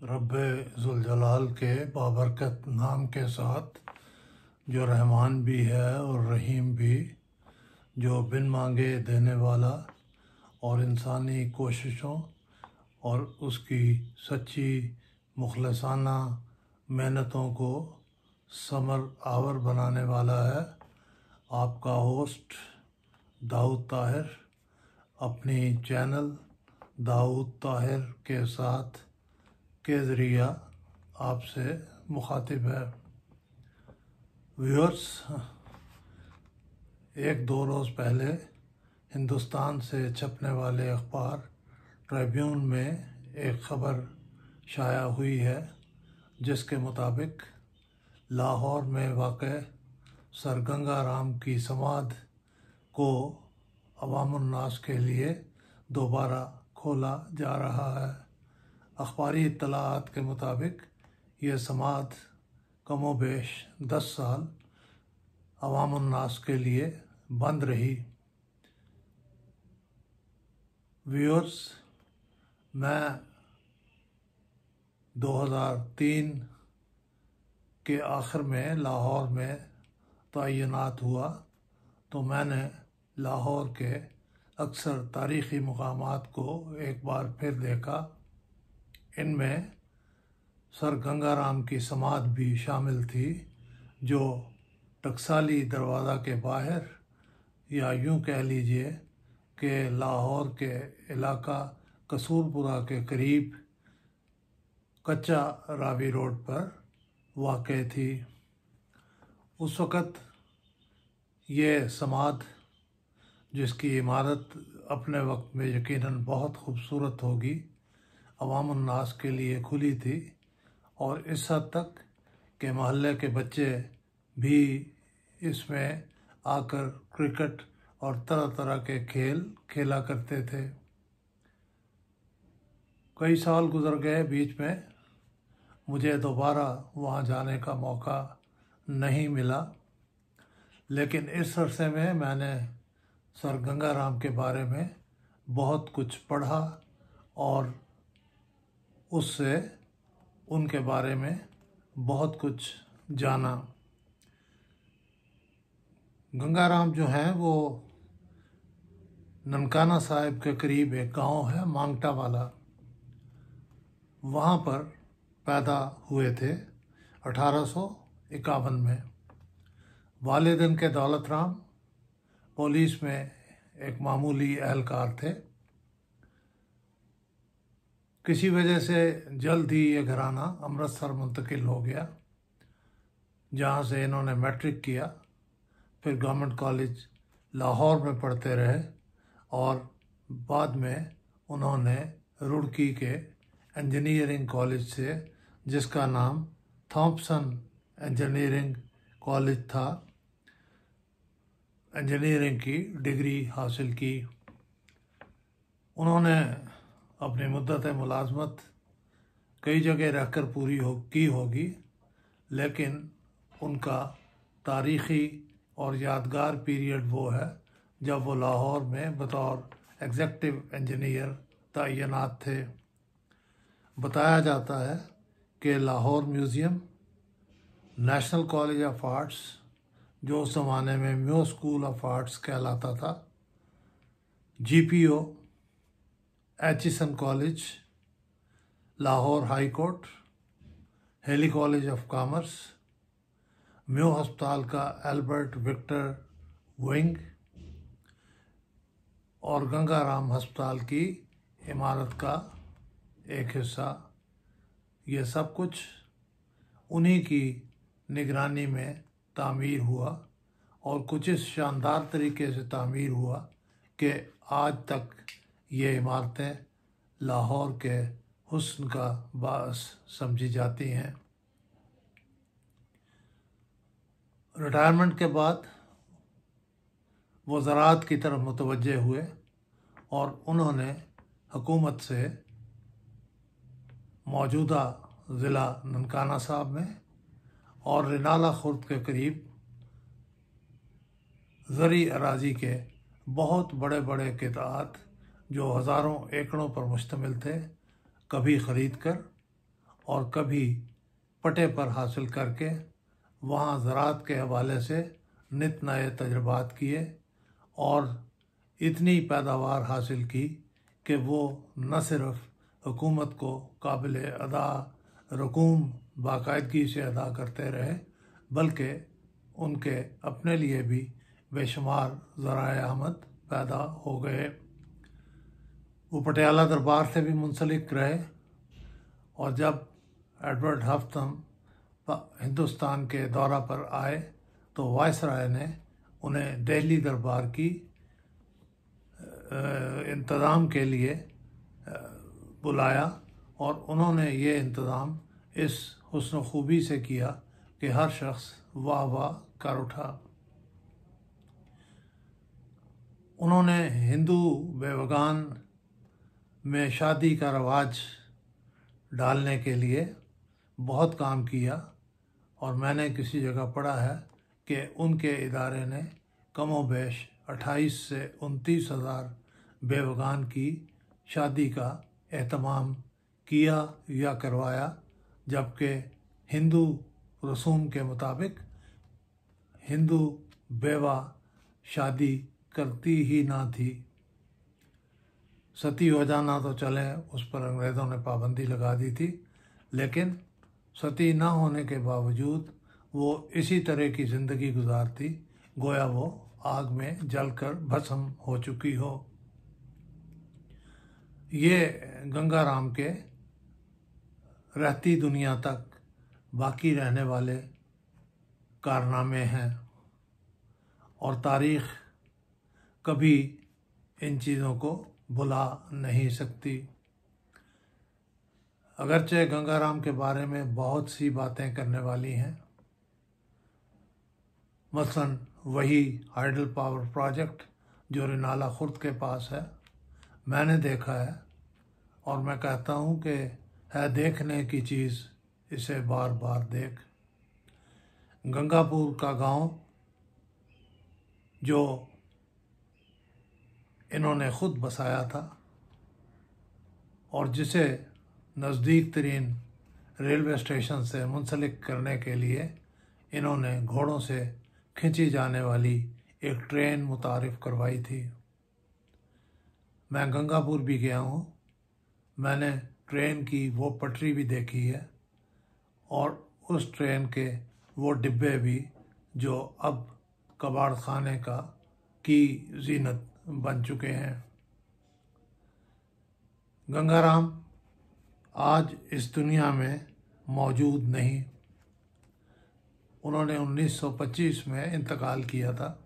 रब्बे ज़ुल-जलाल के बाबरकत नाम के साथ, जो रहमान भी है और रहीम भी, जो बिन मांगे देने वाला और इंसानी कोशिशों और उसकी सच्ची मुखलसाना मेहनतों को समर आवर बनाने वाला है। आपका होस्ट दाऊद ताहिर अपनी चैनल दाऊद ताहिर के साथ के ज़रिया आपसे मुखातिब है। व्यूअर्स, एक दो रोज़ पहले हिंदुस्तान से छपने वाले अखबार ट्रिब्यून में एक ख़बर शाया हुई है, जिसके मुताबिक लाहौर में वाक़े सर गंगा राम की समाध को अवामुन्नास के लिए दोबारा खोला जा रहा है। अखबारी इत्तलाआत के मुताबिक ये समाध कमोबेश 10 साल अवामुन्नास के लिए बंद रही। व्यूअर्स, मैं 2003 के आखिर में लाहौर में तैनात हुआ तो मैंने लाहौर के अक्सर तारीख़ी मकामात को एक बार फिर देखा। इनमें सर गंगा राम की समाध भी शामिल थी, जो टकसाली दरवाज़ा के बाहर, या यूँ कह लीजिए कि लाहौर के इलाका कसूरपुरा के करीब कच्चा रावी रोड पर वाक़ थी। उस वक़्त ये समाध, जिसकी इमारत अपने वक्त में यकीनन बहुत खूबसूरत होगी, अवामुन्नास के लिए खुली थी और इस हद तक कि महल्ले के बच्चे भी इसमें आकर क्रिकेट और तरह तरह के खेल खेला करते थे। कई साल गुजर गए बीच में, मुझे दोबारा वहाँ जाने का मौका नहीं मिला, लेकिन इस अरसे में मैंने सर गंगा राम के बारे में बहुत कुछ पढ़ा और उससे उनके बारे में बहुत कुछ जाना। गंगा राम जो हैं वो ननकाना साहिब के करीब एक गांव है, मांगटा वाला। वहाँ पर पैदा हुए थे 1851 में। वालिद इनके दौलत राम पुलिस में एक मामूली एहलकार थे। किसी वजह से जल्द ही ये घराना अमृतसर मुंतकिल हो गया, जहाँ से इन्होंने मैट्रिक किया। फिर गवर्नमेंट कॉलेज लाहौर में पढ़ते रहे और बाद में उन्होंने रुड़की के इंजीनियरिंग कॉलेज से, जिसका नाम थॉम्पसन इंजीनियरिंग कॉलेज था, इंजीनियरिंग की डिग्री हासिल की। उन्होंने अपनी मुद्दत मुलाजमत कई जगह रहकर पूरी की होगी, लेकिन उनका तारीख़ी और यादगार पीरियड वो है जब वो लाहौर में बतौर एग्जेक्टिव इंजीनियर तैनात थे। बताया जाता है कि Lahore museum, national college of arts, जो उस ज़माने में म्यू स्कूल ऑफ आर्ट्स कहलाता था, GPO, Aitchison college, Lahore high court, Hailey college of commerce, Mayo हस्पताल का एल्बर्ट विक्टर विंग और गंगा राम हस्पताल की इमारत का एक हिस्सा, ये सब कुछ उन्हीं की निगरानी में तामीर हुआ और कुछ इस शानदार तरीके से तामीर हुआ कि आज तक ये इमारतें लाहौर के हुस्न का बास समझी जाती हैं। रिटायरमेंट के बाद वो ज़राअत की तरफ मुतवज्जे हुए और उन्होंने हुकूमत से मौजूदा ज़िला ननकाना साहब में और रिनाला खुर्द के करीब ज़री अराज़ी के बहुत बड़े बड़े क़िताअत, जो हज़ारों एकड़ों पर मुश्तमिल थे, कभी ख़रीद कर और कभी पटे पर हासिल करके वहाँ ज़राअत के हवाले से नित नए तजुर्बात किए और इतनी पैदावार हासिल की कि वो न सिर्फ हुकूमत को काबिल अदा रकूम बाकायदगी से अदा करते रहे, बल्कि उनके अपने लिए भी बेशुमार ज़राए आमद पैदा हो गए। वो पटियाला दरबार से भी मुंसलिक रहे और जब एडवर्ड हफ्तम हिंदुस्तान के दौरा पर आए तो वायसराय ने उन्हें दिल्ली दरबार की इंतज़ाम के लिए बुलाया और उन्होंने ये इंतज़ाम इस हुस्न खूबी से किया कि हर शख्स वाह वाह कर उठा। उन्होंने हिंदू बेवगान में शादी का रवाज डालने के लिए बहुत काम किया और मैंने किसी जगह पढ़ा है कि उनके इदारे ने कमोबेश 28 से 29 हज़ार बेवगान की शादी का एहतमाम किया या करवाया, जबकि हिंदू रसूम के मुताबिक हिंदू बेवा शादी करती ही ना थी। सती हो जाना तो चले, उस पर अंग्रेज़ों ने पाबंदी लगा दी थी, लेकिन सती ना होने के बावजूद वो इसी तरह की ज़िंदगी गुजारती गोया वो आग में जलकर भस्म हो चुकी हो। ये गंगाराम के रहती दुनिया तक बाकी रहने वाले कारनामे हैं और तारीख़ कभी इन चीज़ों को भुला नहीं सकती। अगरचे गंगाराम के बारे में बहुत सी बातें करने वाली हैं, मसलन वही हाइडल पावर प्रोजेक्ट जो रिनाला खुर्द के पास है, मैंने देखा है और मैं कहता हूँ कि है देखने की चीज़, इसे बार बार देख। गंगापुर का गांव जो इन्होंने ख़ुद बसाया था और जिसे नज़दीक तरीन रेलवे स्टेशन से मुंसलिक करने के लिए इन्होंने घोड़ों से खींची जाने वाली एक ट्रेन मुतारिफ़ करवाई थी। मैं गंगापुर भी गया हूँ, मैंने ट्रेन की वो पटरी भी देखी है और उस ट्रेन के वो डिब्बे भी जो अब कबाड़ खाने की जीनत बन चुके हैं। गंगाराम आज इस दुनिया में मौजूद नहीं, उन्होंने 1925 में इंतकाल किया था,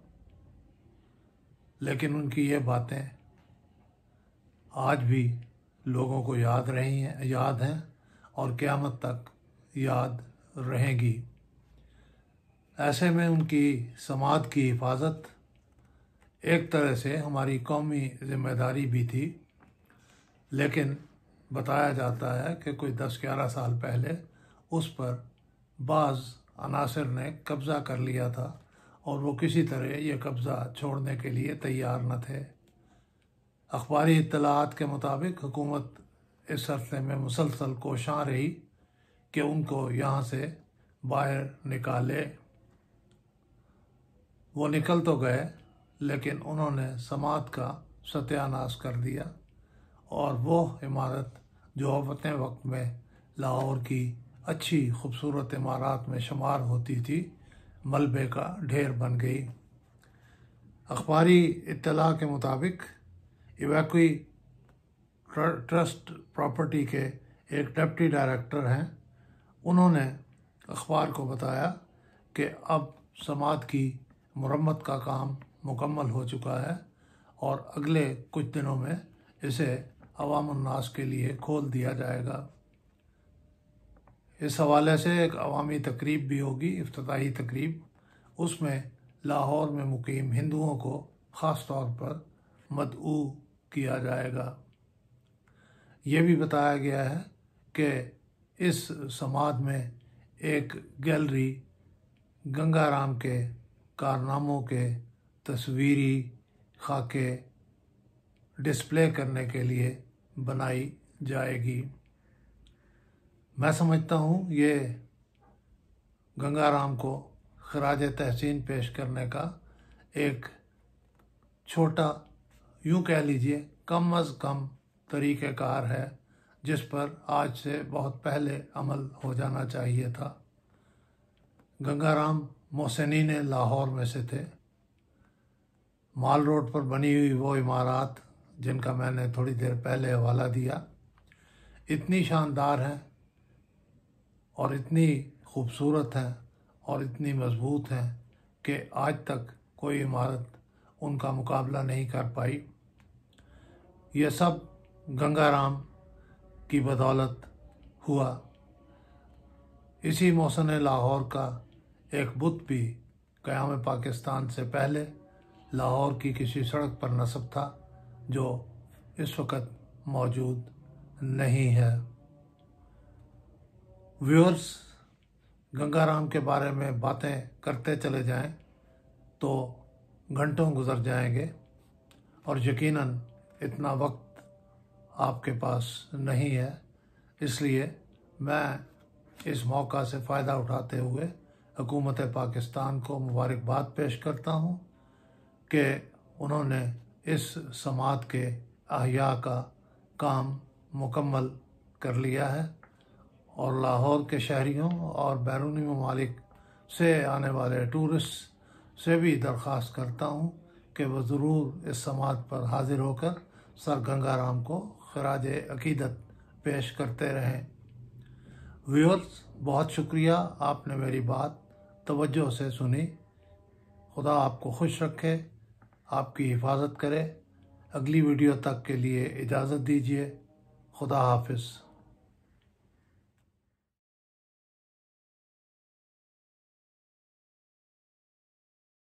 लेकिन उनकी ये बातें आज भी लोगों को याद हैं और क़यामत तक याद रहेंगी। ऐसे में उनकी समाध की हिफाजत एक तरह से हमारी कौमी ज़िम्मेदारी भी थी, लेकिन बताया जाता है कि कोई 10-11 साल पहले उस पर बाज़ अनासिर ने कब्ज़ा कर लिया था और वो किसी तरह ये कब्ज़ा छोड़ने के लिए तैयार न थे। अखबारी इत्तलाआत के मुताबिक हुकूमत इस अरसे में मुसलसल कोशां रही कि उनको यहाँ से बाहर निकाले। वो निकल तो गए, लेकिन उन्होंने समात का सत्यानाश कर दिया और वो इमारत जो अपने वक्त में लाहौर की अच्छी खूबसूरत इमारत में शुमार होती थी, मलबे का ढेर बन गई। अखबारी इत्तला के मुताबिक इवैक्वी ट्रस्ट प्रॉपर्टी के एक डिप्टी डायरेक्टर हैं, उन्होंने अखबार को बताया कि अब समात की मुरम्मत का काम मुकम्मल हो चुका है और अगले कुछ दिनों में इसे अवामुन्नास के लिए खोल दिया जाएगा। इस हवाले से एक अवामी तकरीब भी होगी, इफ्तिताही तकरीब, उसमें लाहौर में मुकीम हिंदुओं को ख़ास तौर पर मदऊ किया जाएगा। ये भी बताया गया है कि इस समाध में एक गैलरी गंगाराम के कारनामों के तस्वीरी खाके डिस्प्ले करने के लिए बनाई जाएगी। मैं समझता हूँ ये गंगाराम को खराज तहसीन पेश करने का एक छोटा, यूँ कह लीजिए कम अज़ कम तरीक़ेकार है जिस पर आज से बहुत पहले अमल हो जाना चाहिए था। गंगाराम मोहसिनीन लाहौर में से थे। माल रोड पर बनी हुई वो इमारत जिनका मैंने थोड़ी देर पहले हवाला दिया, इतनी शानदार हैं और इतनी खूबसूरत हैं और इतनी मजबूत हैं कि आज तक कोई इमारत उनका मुकाबला नहीं कर पाई। यह सब गंगाराम की बदौलत हुआ। इसी मोहसिन लाहौर का एक बुत भी क़याम पाकिस्तान से पहले लाहौर की किसी सड़क पर नस्ब था, जो इस वक्त मौजूद नहीं है। व्यूअर्स, गंगाराम के बारे में बातें करते चले जाएं तो घंटों गुजर जाएंगे और यकीनन इतना वक्त आपके पास नहीं है। इसलिए मैं इस मौका से फ़ायदा उठाते हुए हुकूमत पाकिस्तान को मुबारकबाद पेश करता हूँ कि उन्होंने इस समात के अहया का काम मुकम्मल कर लिया है और लाहौर के शहरियों और बैरूनी ममालिक से आने वाले टूरिस्ट से भी दरख्वास्त करता हूँ कि वह ज़रूर इस समात पर हाज़िर होकर सर गंगाराम को खराज अकीदत पेश करते रहें। व्यूअर्स, बहुत शुक्रिया, आपने मेरी बात तवज्जो से सुनी। खुदा आपको खुश रखे, आपकी हिफाजत करे। अगली वीडियो तक के लिए इजाज़त दीजिए। खुदा हाफिज़।